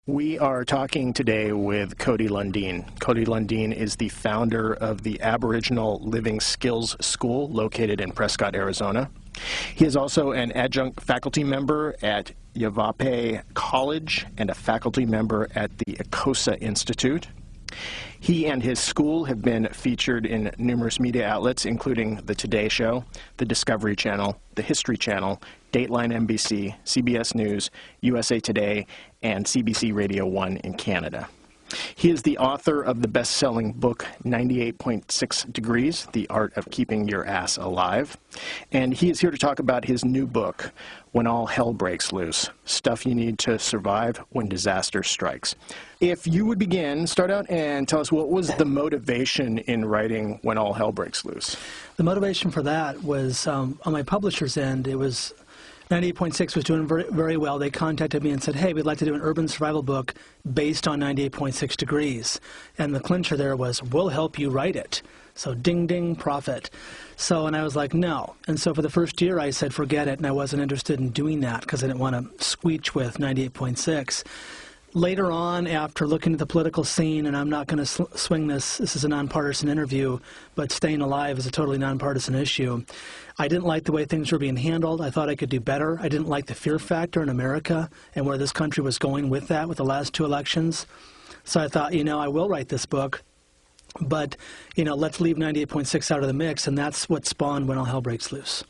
We are talking today with Cody Lundin. Cody Lundin is the founder of the Aboriginal Living Skills School located in Prescott, Arizona. He is also an adjunct faculty member at Yavapai College and a faculty member at the Ecosa Institute. He and his school have been featured in numerous media outlets, including The Today Show, The Discovery Channel, The History Channel, Dateline NBC, CBS News, USA Today, and CBC Radio 1 in Canada. He is the author of the best-selling book 98.6 Degrees, The Art of Keeping Your Ass Alive. And he is here to talk about his new book, When All Hell Breaks Loose, Stuff You Need to Survive When Disaster Strikes. If you would begin, start out and tell us what was the motivation in writing When All Hell Breaks Loose? The motivation for that was, on my publisher's end, it was 98.6 was doing very well. They contacted me and said, hey, we'd like to do an urban survival book based on 98.6 Degrees. And the clincher there was, we'll help you write it. So ding, ding, profit. So, and I was like, no. And so for the first year, I said, forget it. And I wasn't interested in doing that because I didn't want to squeak with 98.6. Later on, after looking at the political scene, and I'm not going to swing this is a nonpartisan interview, but staying alive is a totally nonpartisan issue. I didn't like the way things were being handled. I thought I could do better. I didn't like the fear factor in America and where this country was going with that, with the last two elections. So I thought, I will write this book, but, let's leave 98.6 out of the mix, and that's what spawned When All Hell Breaks Loose.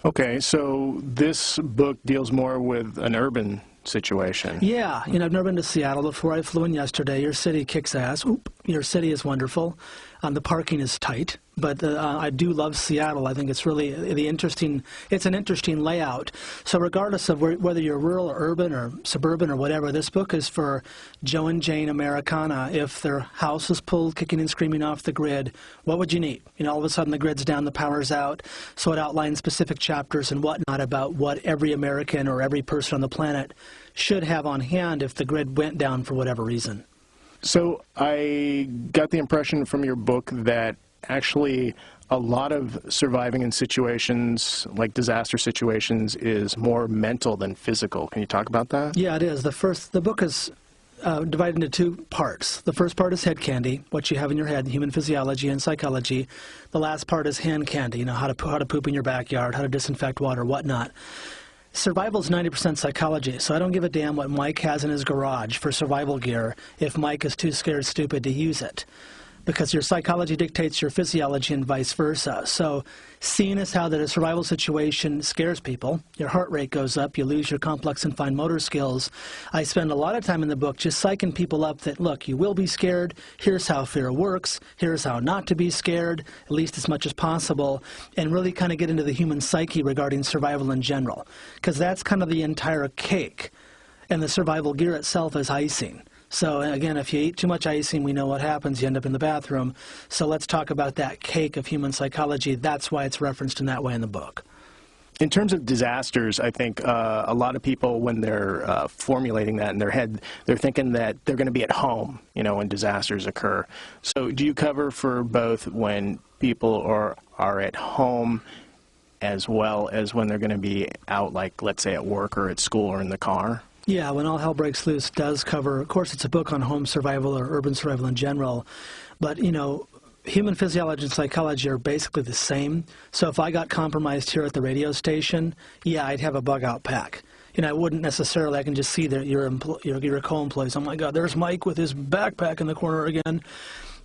Okay, so this book deals more with an urban situation. Yeah, I've never been to Seattle before. I flew in yesterday. Your city kicks ass. Your city is wonderful. The parking is tight, but I do love Seattle. I think it's really it's an interesting layout. So regardless of whether you're rural or urban or suburban or whatever, this book is for Joe and Jane Americana. If their house is pulled kicking and screaming off the grid, what would you need? All of a sudden the grid's down, the power's out. So it outlines specific chapters and whatnot about what every American or every person on the planet should have on hand if the grid went down for whatever reason. So I got the impression from your book that actually a lot of surviving in situations like disaster situations is more mental than physical. Can you talk about that? Yeah, it is. The book is divided into two parts. The first part is head candy, what you have in your head, human physiology and psychology. The last part is hand candy, how to poop in your backyard, how to disinfect water, whatnot. Survival is 90% psychology, so I don't give a damn what Mike has in his garage for survival gear if Mike is too scared stupid to use it, because your psychology dictates your physiology and vice versa. So seeing as how that a survival situation scares people, your heart rate goes up, you lose your complex and fine motor skills, I spend a lot of time in the book just psyching people up that, look, you will be scared, here's how fear works, here's how not to be scared, at least as much as possible, and really kind of get into the human psyche regarding survival in general, because that's kind of the entire cake, and the survival gear itself is icing. So again, if you eat too much icing, we know what happens. You end up in the bathroom. So let's talk about that cake of human psychology. That's why it's referenced in that way in the book. In terms of disasters, I think a lot of people, when they're formulating that in their head, they're thinking that they're going to be at home, when disasters occur. So do you cover for both when people are at home as well as when they're going to be out, like, let's say, at work or at school or in the car? Yeah, When All Hell Breaks Loose does cover, of course, it's a book on home survival or urban survival in general, but, human physiology and psychology are basically the same. So if I got compromised here at the radio station, yeah, I'd have a bug-out pack. I wouldn't necessarily, I can just see that your co-employees, oh my God, there's Mike with his backpack in the corner again.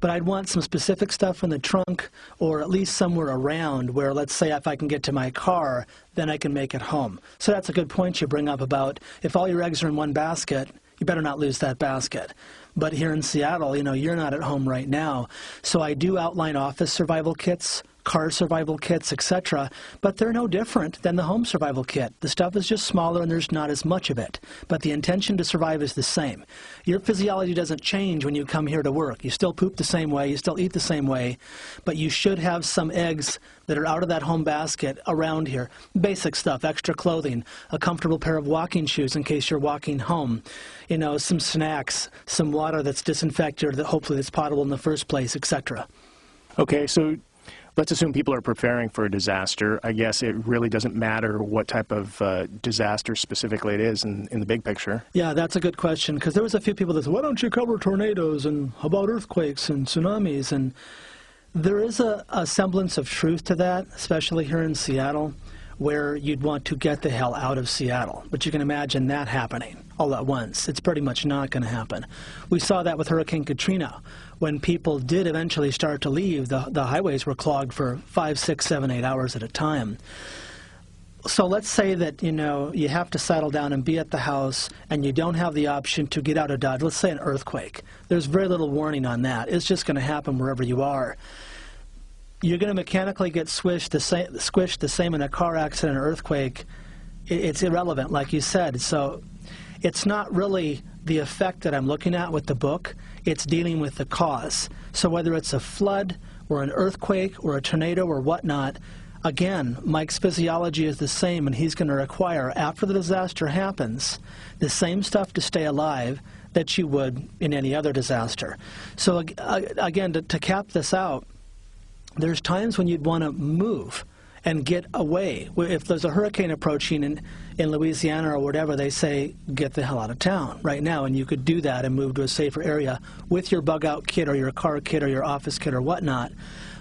But I'd want some specific stuff in the trunk or at least somewhere around where, let's say, if I can get to my car, then I can make it home. So that's a good point you bring up about if all your eggs are in one basket, you better not lose that basket. But here in Seattle, you're not at home right now. So I do outline office survival kits, car survival kits, etc., but they're no different than the home survival kit. The stuff is just smaller and there's not as much of it, but the intention to survive is the same. Your physiology doesn't change when you come here to work. You still poop the same way, you still eat the same way, but you should have some eggs that are out of that home basket around here. Basic stuff, extra clothing, a comfortable pair of walking shoes in case you're walking home, some snacks, some water that's disinfected that hopefully is potable in the first place, etc. Okay, so Let's assume people are preparing for a disaster. I guess it really doesn't matter what type of disaster specifically it is in the big picture. Yeah, that's a good question, because there was a few people that said, why don't you cover tornadoes, and how about earthquakes and tsunamis? And there is a semblance of truth to that, especially here in Seattle, where you'd want to get the hell out of Seattle. But you can imagine that happening all at once. It's pretty much not going to happen. We saw that with Hurricane Katrina. When people did eventually start to leave, the highways were clogged for 5, 6, 7, 8 hours at a time. So let's say that, you have to settle down and be at the house, and you don't have the option to get out of Dodge. Let's say an earthquake. There's very little warning on that. It's just going to happen wherever you are. You're going to mechanically get squished the same in a car accident or earthquake. It's irrelevant, like you said. So it's not really the effect that I'm looking at with the book. It's dealing with the cause. So whether it's a flood or an earthquake or a tornado or whatnot, again, Mike's physiology is the same, and he's going to require, after the disaster happens, the same stuff to stay alive that you would in any other disaster. So again, to cap this out, there's times when you'd want to move and get away. If there's a hurricane approaching in Louisiana or whatever, they say, get the hell out of town right now, and you could do that and move to a safer area with your bug-out kit or your car kit or your office kit or whatnot.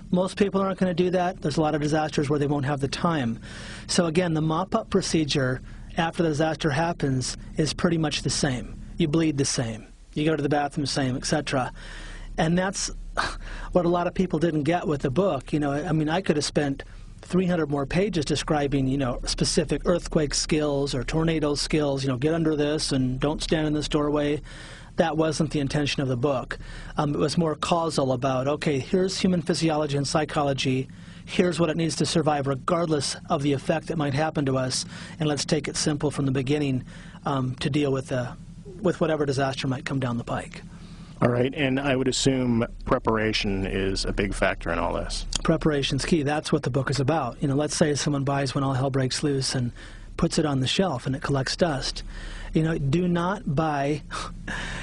Most people aren't going to do that. There's a lot of disasters where they won't have the time. So again, the mop-up procedure after the disaster happens is pretty much the same. You bleed the same. You go to the bathroom the same, etc. And that's what a lot of people didn't get with the book. I could have spent 300 more pages describing, specific earthquake skills or tornado skills, get under this and don't stand in this doorway. That wasn't the intention of the book. It was more causal about, okay, here's human physiology and psychology. Here's what it needs to survive regardless of the effect that might happen to us. And let's take it simple from the beginning to deal with whatever disaster might come down the pike. All right, and I would assume preparation is a big factor in all this. Preparation's key. That's what the book is about. Let's say someone buys When All Hell Breaks Loose and puts it on the shelf and it collects dust. Do not buy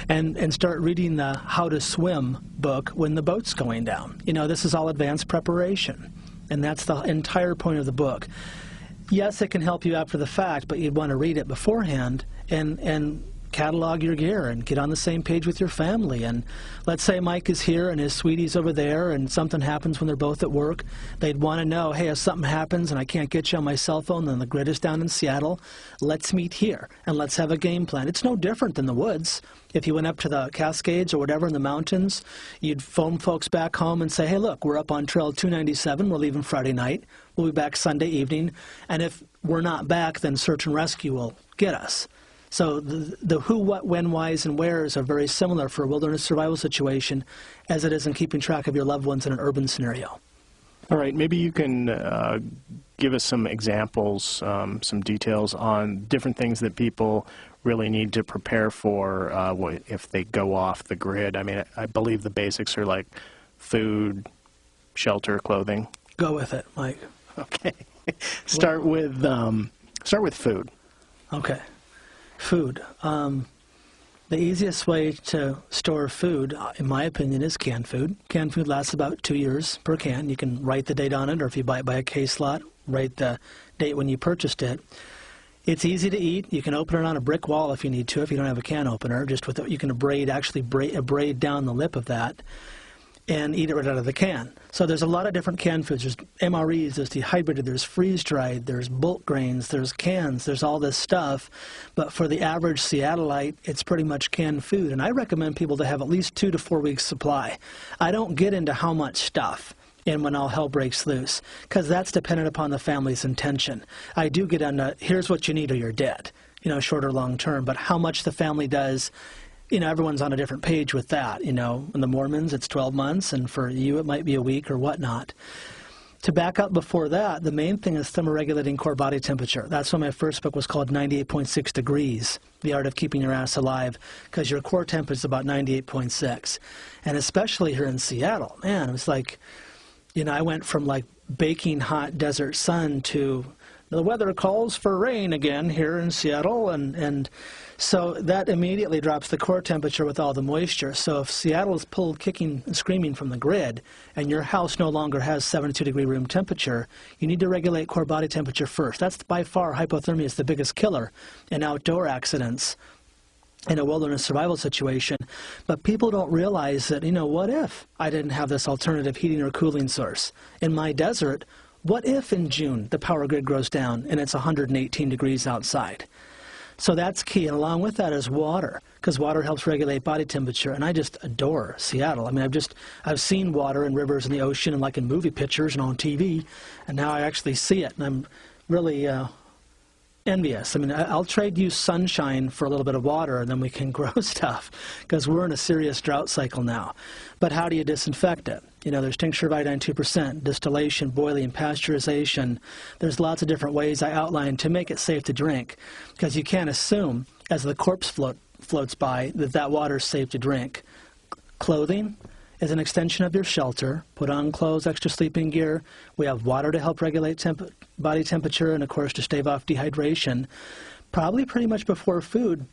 and start reading the How to Swim book when the boat's going down. This is all advanced preparation, and that's the entire point of the book. Yes, it can help you after the fact, but you'd want to read it beforehand and catalog your gear and get on the same page with your family. And let's say Mike is here and his sweetie's over there and something happens when they're both at work. They'd want to know, hey, if something happens and I can't get you on my cell phone, then the grid is down in Seattle, let's meet here and let's have a game plan. It's no different than the woods. If you went up to the Cascades or whatever in the mountains, you'd phone folks back home and say, hey, look, we're up on Trail 297. We're leaving Friday night. We'll be back Sunday evening. And if we're not back, then search and rescue will get us. So the who, what, when, whys, and wheres are very similar for a wilderness survival situation as it is in keeping track of your loved ones in an urban scenario. All right, maybe you can give us some examples, some details on different things that people really need to prepare for if they go off the grid. I believe the basics are like food, shelter, clothing. Go with it, Mike. Okay. Start with food. Okay. Food. The easiest way to store food, in my opinion, is canned food. Canned food lasts about 2 years per can. You can write the date on it, or if you buy it by a case lot, write the date when you purchased it. It's easy to eat. You can open it on a brick wall if you need to, if you don't have a can opener. You can braid down the lip of that and eat it right out of the can. So there's a lot of different canned foods. There's MREs, there's dehydrated, there's freeze-dried, there's bulk grains, there's cans, there's all this stuff. But for the average Seattleite, it's pretty much canned food. And I recommend people to have at least 2 to 4 weeks supply. I don't get into how much stuff in When All Hell Breaks Loose, because that's dependent upon the family's intention. I do get into, here's what you need or you're dead, short or long term. But how much the family does, everyone's on a different page with that. In the Mormons, it's 12 months, and for you, it might be a week or whatnot. To back up before that, the main thing is thermoregulating core body temperature. That's why my first book was called 98.6 Degrees, The Art of Keeping Your Ass Alive, because your core temp is about 98.6. And especially here in Seattle, man, it was like, I went from like baking hot desert sun to the weather calls for rain again here in Seattle, and so that immediately drops the core temperature with all the moisture. So if Seattle is pulled kicking and screaming from the grid and your house no longer has 72-degree room temperature, you need to regulate core body temperature first. That's by far, hypothermia is the biggest killer in outdoor accidents in a wilderness survival situation. But people don't realize that, what if I didn't have this alternative heating or cooling source? In my desert, what if in June the power grid goes down and it's 118 degrees outside? So that's key, and along with that is water, because water helps regulate body temperature, and I just adore Seattle. I mean, I've seen water and rivers in the ocean and like in movie pictures and on TV, and now I actually see it, and I'm really envious. I mean, I'll trade you sunshine for a little bit of water, and then we can grow stuff, because we're in a serious drought cycle now. But how do you disinfect it? There's tincture of iodine 2%, distillation, boiling, pasteurization. There's lots of different ways I outlined to make it safe to drink, because you can't assume, as the corpse floats by, that water is safe to drink. Clothing is an extension of your shelter. Put on clothes, extra sleeping gear. We have water to help regulate body temperature, and of course to stave off dehydration. Probably pretty much before food,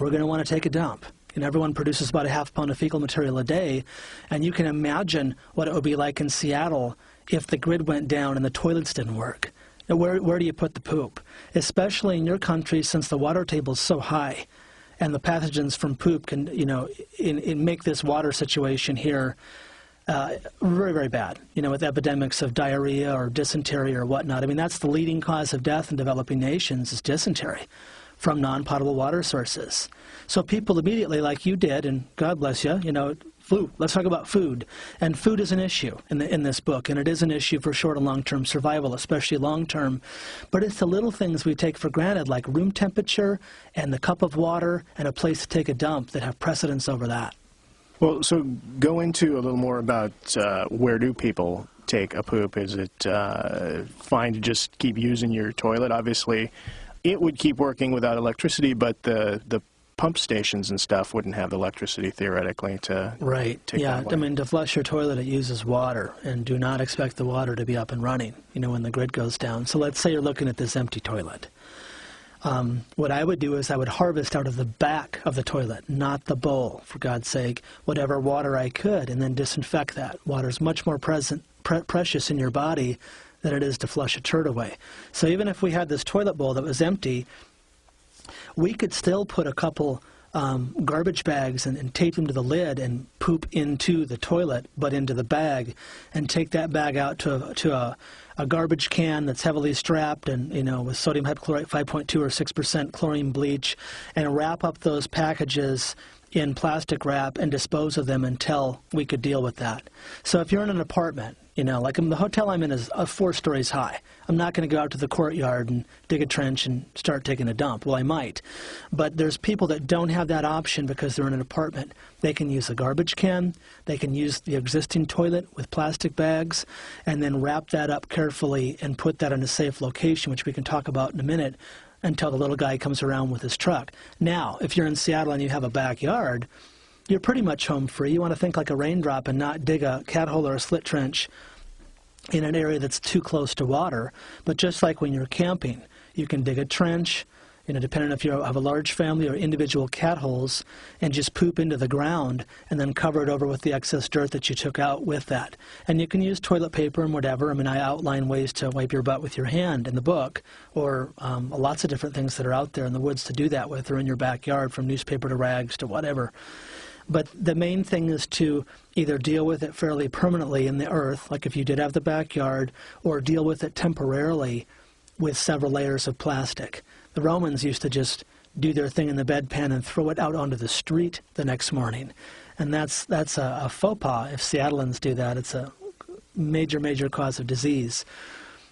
we're going to want to take a dump. Everyone produces about a half pound of fecal material a day, and you can imagine what it would be like in Seattle if the grid went down and the toilets didn't work. Now, where do you put the poop? Especially in your country, since the water table is so high, and the pathogens from poop can, make this water situation here very, very bad, with epidemics of diarrhea or dysentery or whatnot. I mean, that's the leading cause of death in developing nations is dysentery from non-potable water sources. So people immediately, like you did, and God bless you, food. Let's talk about food. And food is an issue in this book, and it is an issue for short and long-term survival, especially long-term. But it's the little things we take for granted, like room temperature and the cup of water and a place to take a dump that have precedence over that. Well, so go into a little more about where do people take a poop? Is it fine to just keep using your toilet? Obviously, it would keep working without electricity, but the pump stations and stuff wouldn't have the electricity theoretically to take that way. I mean, to flush your toilet, it uses water, and do not expect the water to be up and running, when the grid goes down. So let's say you're looking at this empty toilet. What I would do is I would harvest out of the back of the toilet, not the bowl, for God's sake, whatever water I could, and then disinfect that. Water is much more precious in your body than it is to flush a turd away. So even if we had this toilet bowl that was empty, we could still put a couple garbage bags and tape them to the lid and poop into the toilet, but into the bag, and take that bag out to a garbage can that's heavily strapped and, with sodium hypochlorite 5.2 or 6% chlorine bleach, and wrap up those packages in plastic wrap and dispose of them until we could deal with that. So if you're in an apartment, like the hotel I'm in is 4 stories high. I'm not going to go out to the courtyard and dig a trench and start taking a dump. Well, I might. But there's people that don't have that option because they're in an apartment. They can use a garbage can. They can use the existing toilet with plastic bags and then wrap that up carefully and put that in a safe location, which we can talk about in a minute, until the little guy comes around with his truck. Now, if you're in Seattle and you have a backyard, you're pretty much home free. You want to think like a raindrop and not dig a cat hole or a slit trench in an area that's too close to water. But just like when you're camping, you can dig a trench, depending if you have a large family or individual cat holes, and just poop into the ground and then cover it over with the excess dirt that you took out with that. And you can use toilet paper and whatever. I mean, I outline ways to wipe your butt with your hand in the book, or lots of different things that are out there in the woods to do that with, or in your backyard, from newspaper to rags to whatever. But the main thing is to either deal with it fairly permanently in the earth, like if you did have the backyard, or deal with it temporarily with several layers of plastic. The Romans used to just do their thing in the bedpan and throw it out onto the street the next morning. And that's a faux pas. If Seattleans do that, it's a major, major cause of disease.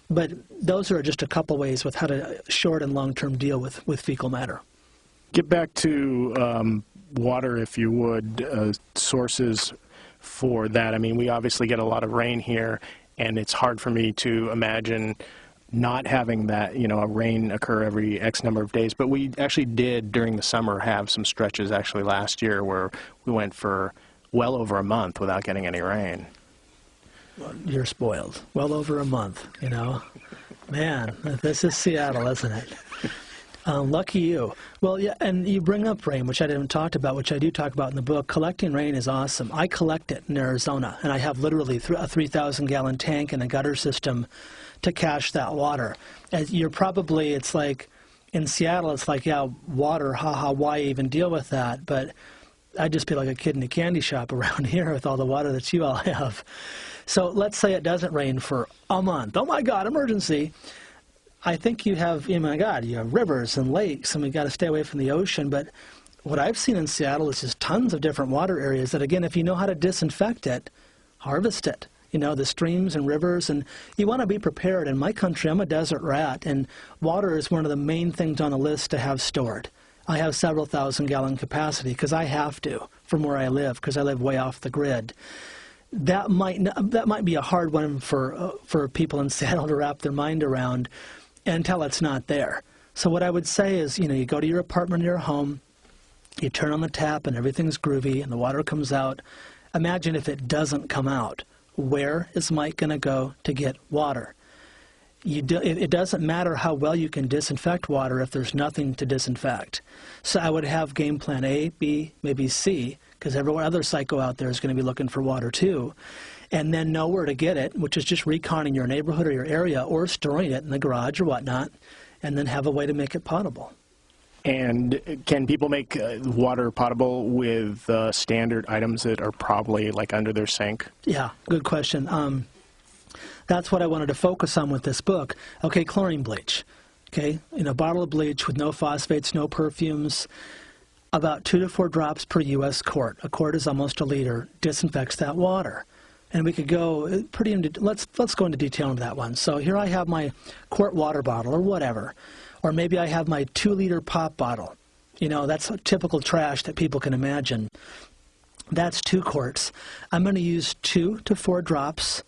But those are just a couple ways with how to short and long-term deal with fecal matter. Get back to water, if you would, sources for that. I mean, we obviously get a lot of rain here, and it's hard for me to imagine not having that, a rain occur every X number of days. But we actually did, during the summer, have some stretches actually last year where we went for well over a month without getting any rain. Well, you're spoiled. Well over a month, Man, this is Seattle, isn't it? Lucky you. Well, yeah, and you bring up rain, which I didn't talk about, which I do talk about in the book. Collecting rain is awesome. I collect it in Arizona, and I have literally a 3,000-gallon tank and a gutter system to cache that water. It's like, in Seattle, it's like, yeah, water, haha, why even deal with that? But I'd just be like a kid in a candy shop around here with all the water that you all have. So let's say it doesn't rain for a month. Oh, my God, emergency. I think you have, oh my God, you have rivers and lakes, and we've got to stay away from the ocean. But what I've seen in Seattle is just tons of different water areas that, again, if you know how to disinfect it, harvest it. You know, the streams and rivers, and you want to be prepared. In my country, I'm a desert rat, and water is one of the main things on the list to have stored. I have several thousand-gallon capacity because I have to from where I live, because I live way off the grid. That might be a hard one for people in Seattle to wrap their mind around until it's not there. So what I would say is, you go to your apartment or your home, you turn on the tap and everything's groovy and the water comes out. Imagine if it doesn't come out. Where is Mike going to go to get water? It doesn't matter how well you can disinfect water if there's nothing to disinfect. So I would have game plan A, B, maybe C, because every other psycho out there is going to be looking for water too. And then know where to get it, which is just reconning your neighborhood or your area or storing it in the garage or whatnot, and then have a way to make it potable. And can people make water potable with standard items that are probably like under their sink? Yeah, good question. That's what I wanted to focus on with this book. Okay, chlorine bleach. Okay, in a bottle of bleach with no phosphates, no perfumes, about 2 to 4 drops per U.S. quart. A quart is almost a liter. Disinfects that water. And we could go pretty into, let's go into detail into that one. So here I have my quart water bottle or whatever. Or maybe I have my 2-liter pop bottle. That's typical trash that people can imagine. That's 2 quarts. I'm going to use 2 to 4 drops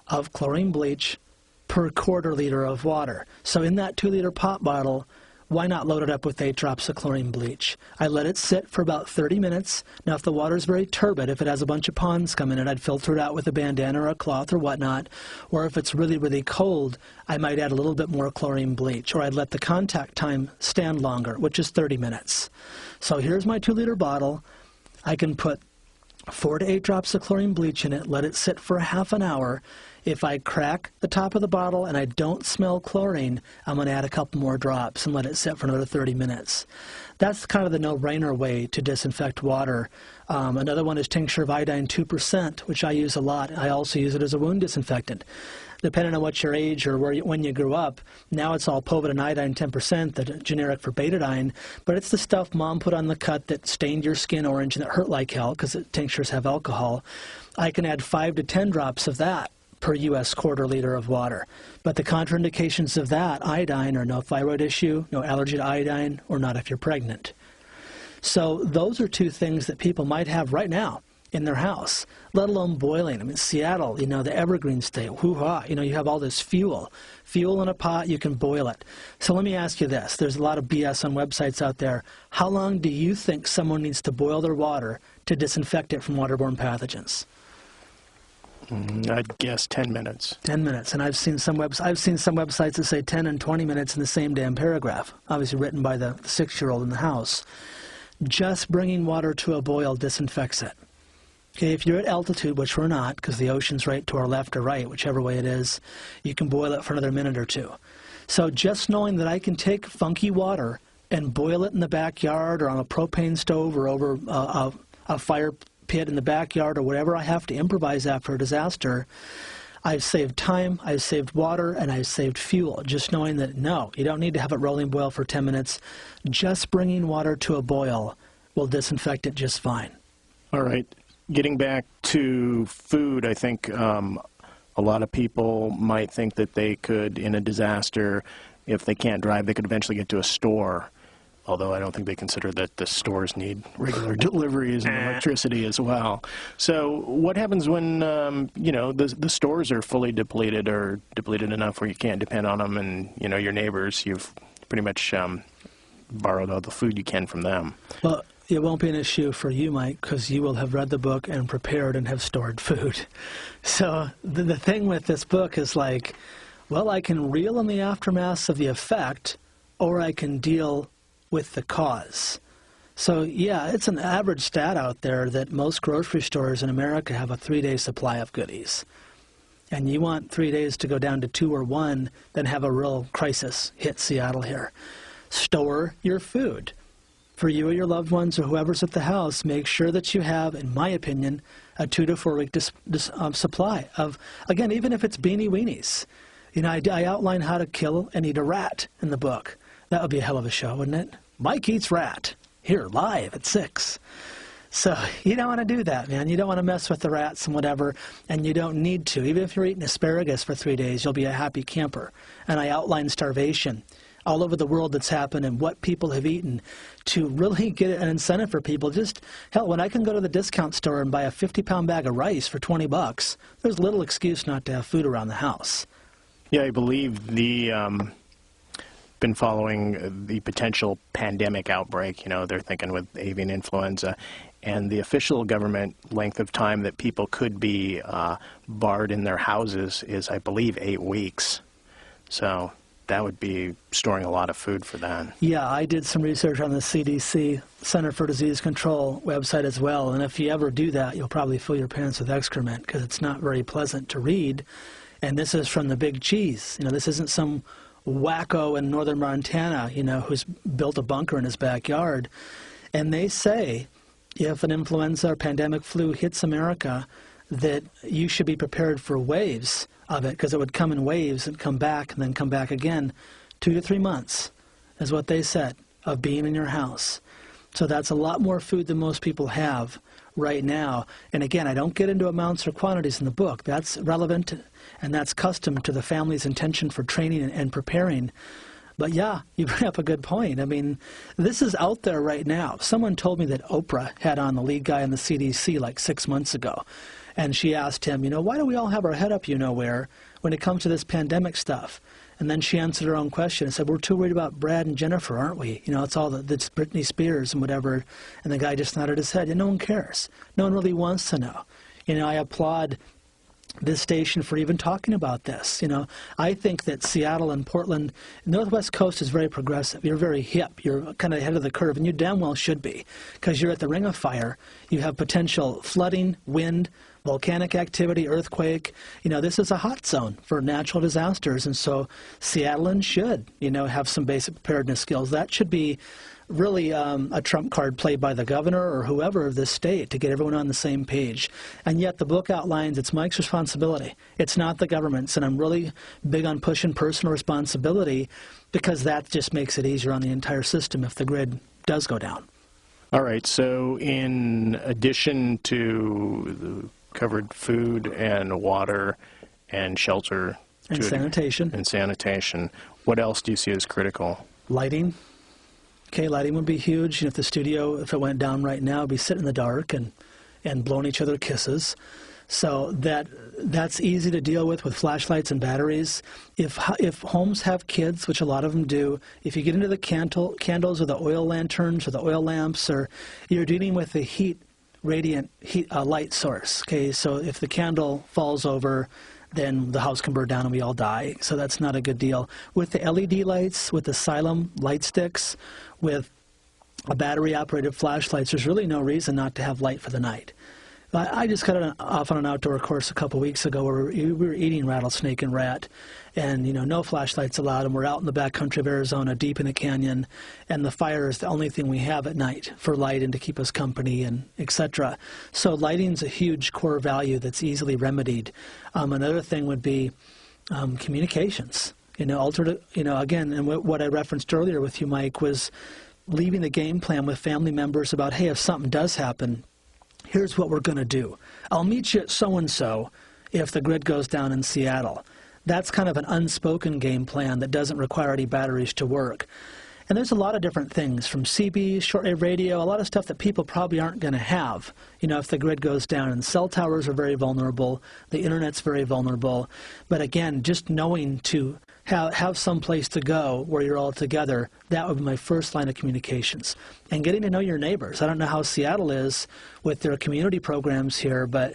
of chlorine bleach per quarter liter of water. So in that 2-liter pop bottle, why not load it up with 8 drops of chlorine bleach? I let it sit for about 30 minutes. Now, if the water's very turbid, if it has a bunch of ponds come in it, I'd filter it out with a bandana or a cloth or whatnot. Or if it's really, really cold, I might add a little bit more chlorine bleach. Or I'd let the contact time stand longer, which is 30 minutes. So here's my 2-liter bottle. I can put 4 to 8 drops of chlorine bleach in it, let it sit for half an hour. If I crack the top of the bottle and I don't smell chlorine, I'm going to add a couple more drops and let it sit for another 30 minutes. That's kind of the no-brainer way to disinfect water. Another one is tincture of iodine 2%, which I use a lot. I also use it as a wound disinfectant. Depending on what your age or when you grew up, now it's all povidone iodine 10%, the generic for betadine, but it's the stuff Mom put on the cut that stained your skin orange and that hurt like hell because tinctures have alcohol. I can add 5 to 10 drops of that per U.S. quarter liter of water. But the contraindications of that, iodine, are no thyroid issue, no allergy to iodine, or not if you're pregnant. So those are 2 things that people might have right now in their house, let alone boiling. I mean, Seattle, the evergreen state, hoo-ha, you have all this fuel in a pot, you can boil it. So let me ask you this. There's a lot of BS on websites out there. How long do you think someone needs to boil their water to disinfect it from waterborne pathogens? I'd guess 10 minutes. 10 minutes, and I've seen some websites that say 10 and 20 minutes in the same damn paragraph, obviously written by the 6-year-old in the house. Just bringing water to a boil disinfects it. Okay, if you're at altitude, which we're not, because the ocean's right to our left or right, whichever way it is, you can boil it for another minute or 2. So just knowing that I can take funky water and boil it in the backyard or on a propane stove or over a fire pit in the backyard or whatever I have to improvise after a disaster, I've saved time, I've saved water, and I've saved fuel. Just knowing that, no, you don't need to have it rolling boil for 10 minutes. Just bringing water to a boil will disinfect it just fine. All right. Getting back to food, I think a lot of people might think that they could, in a disaster, if they can't drive, they could eventually get to a store. Although I don't think they consider that the stores need regular deliveries and electricity as well. So what happens when, the stores are fully depleted or depleted enough where you can't depend on them and, your neighbors, you've pretty much borrowed all the food you can from them? Well, it won't be an issue for you, Mike, because you will have read the book and prepared and have stored food. So the thing with this book is like, Well, I can reel in the aftermath of the effect, or I can deal with the cause. So, yeah, it's an average stat out there that most grocery stores in America have a 3-day supply of goodies. And you want 3 days to go down to 2 or 1, then have a real crisis hit Seattle here. Store your food. For you or your loved ones or whoever's at the house, make sure that you have, in my opinion, a 2 to 4 week supply of, again, even if it's beanie weenies. You know, I outline how to kill and eat a rat in the book. That would be a hell of a show, wouldn't it? Mike Eats Rat, here, live at 6. So you don't want to do that, man. You don't want to mess with the rats and whatever, and you don't need to. Even if you're eating asparagus for 3 days, you'll be a happy camper. And I outline starvation all over the world that's happened and what people have eaten to really get an incentive for people. Just, hell, when I can go to the discount store and buy a 50-pound bag of rice for $20, there's little excuse not to have food around the house. Yeah, I believe been following the potential pandemic outbreak. You know, they're thinking with avian influenza, and the official government length of time that people could be barred in their houses is, I believe, 8 weeks. So that would be storing a lot of food for that. Yeah, I did some research on the CDC, Center for Disease Control website as well, and if you ever do that, you'll probably fill your pants with excrement because it's not very pleasant to read. And this is from the big cheese. You know, this isn't some wacko in northern Montana, you know, who's built a bunker in his backyard. And they say if an influenza or pandemic flu hits America, that you should be prepared for waves of it, because it would come in waves and come back and then come back again. 2 to 3 months is what they said of being in your house. So that's a lot more food than most people have right now. And again, I don't get into amounts or quantities in the book. That's relevant and that's custom to the family's intention for training and preparing. But yeah, you bring up a good point. I mean, this is out there right now. Someone told me that Oprah had on the lead guy in the CDC like 6 months ago. And she asked him, you know, why do we all have our head up you-know-where when it comes to this pandemic stuff? And then she answered her own question and said, we're too worried about Brad and Jennifer, aren't we? You know, it's all that's Britney Spears and whatever. And the guy just nodded his head. And no one cares. No one really wants to know. You know, I applaud this station for even talking about this. You know, I think that Seattle and Portland, Northwest Coast is very progressive. You're very hip. You're kind of ahead of the curve, and you damn well should be, because you're at the ring of fire. You have potential flooding, wind, volcanic activity, earthquake. You know, this is a hot zone for natural disasters, and so Seattleans should, you know, have some basic preparedness skills. That should be really a trump card played by the governor or whoever of this state to get everyone on the same page. And yet the book outlines it's Mike's responsibility. It's not the government's, and I'm really big on pushing personal responsibility because that just makes it easier on the entire system if the grid does go down. All right, so in addition to the covered food and water and shelter and sanitation. And sanitation, what else do you see as critical? Lighting. Okay, lighting would be huge. If the studio, if it went down right now, would be sitting in the dark and blowing each other kisses. So that's easy to deal with flashlights and batteries. If homes have kids, which a lot of them do, if you get into the candles or the oil lanterns or the oil lamps, or you're dealing with a radiant light source. Okay, so if the candle falls over, then the house can burn down and we all die. So that's not a good deal. With the LED lights, with the Xylem light sticks, with a battery-operated flashlights, there's really no reason not to have light for the night. I just got off on an outdoor course a couple weeks ago where we were eating rattlesnake and rat, and, you know, no flashlights allowed, and we're out in the backcountry of Arizona, deep in a canyon, and the fire is the only thing we have at night for light and to keep us company, and etc. So lighting's a huge core value that's easily remedied. Another thing would be communications. You know, again, and what I referenced earlier with you, Mike, was leaving the game plan with family members about, hey, if something does happen, here's what we're going to do. I'll meet you at so-and-so if the grid goes down in Seattle. That's kind of an unspoken game plan that doesn't require any batteries to work. And there's a lot of different things, from CB, shortwave radio, a lot of stuff that people probably aren't going to have, you know, if the grid goes down. And cell towers are very vulnerable. The Internet's very vulnerable. But again, just knowing to have some place to go where you're all together, that would be my first line of communications. And getting to know your neighbors. I don't know how Seattle is with their community programs here, but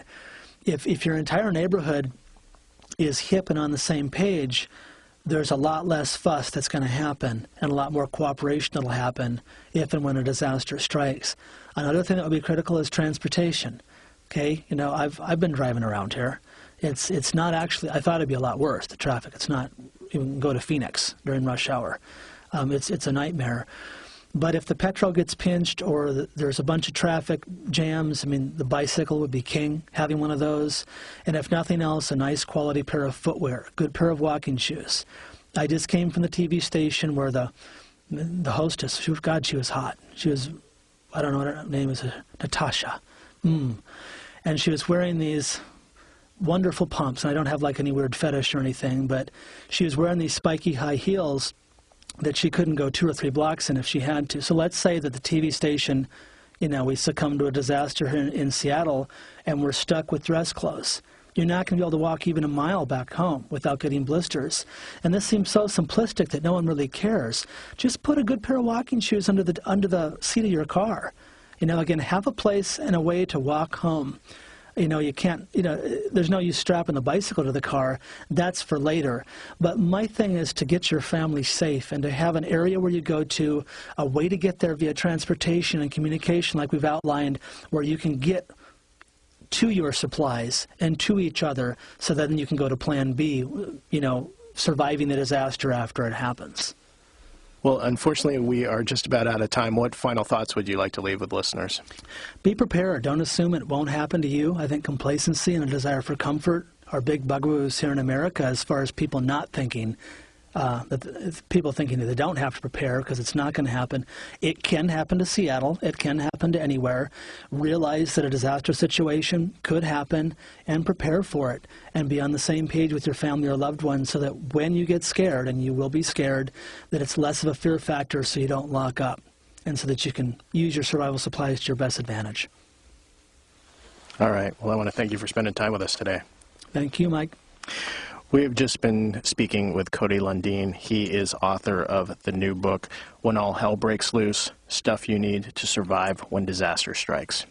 if your entire neighborhood is hip and on the same page, there's a lot less fuss that's going to happen and a lot more cooperation that will happen if and when a disaster strikes. Another thing that would be critical is transportation. Okay, you know, I've been driving around here. It's not actually, I thought it'd be a lot worse, the traffic. It's not, you can go to Phoenix during rush hour. It's a nightmare. But if the petrol gets pinched or there's a bunch of traffic jams, I mean, the bicycle would be king, having one of those. And if nothing else, a nice quality pair of footwear, a good pair of walking shoes. I just came from the TV station where the hostess, she was hot. She was, I don't know what her name is, Natasha. And she was wearing these wonderful pumps. And I don't have like any weird fetish or anything, but she was wearing these spiky high heels that she couldn't go 2 or 3 blocks in if she had to. So let's say that the TV station, you know, we succumb to a disaster in Seattle and we're stuck with dress clothes. You're not going to be able to walk even a mile back home without getting blisters. And this seems so simplistic that no one really cares. Just put a good pair of walking shoes under the seat of your car. You know, again, have a place and a way to walk home. You know, you can't, you know, there's no use strapping the bicycle to the car. That's for later. But my thing is to get your family safe and to have an area where you go to, a way to get there via transportation and communication like we've outlined, where you can get to your supplies and to each other so that then you can go to plan B, you know, surviving the disaster after it happens. Well, unfortunately, we are just about out of time. What final thoughts would you like to leave with listeners? Be prepared. Don't assume it won't happen to you. I think complacency and a desire for comfort are big bugaboo here in America as far as people not thinking, people thinking that they don't have to prepare because it's not going to happen. It can happen to Seattle. It can happen to anywhere. Realize that a disaster situation could happen and prepare for it and be on the same page with your family or loved ones so that when you get scared, and you will be scared, that it's less of a fear factor so you don't lock up and so that you can use your survival supplies to your best advantage. All right. Well, I want to thank you for spending time with us today. Thank you, Mike. We have just been speaking with Cody Lundin. He is author of the new book, When All Hell Breaks Loose, Stuff You Need to Survive When Disaster Strikes.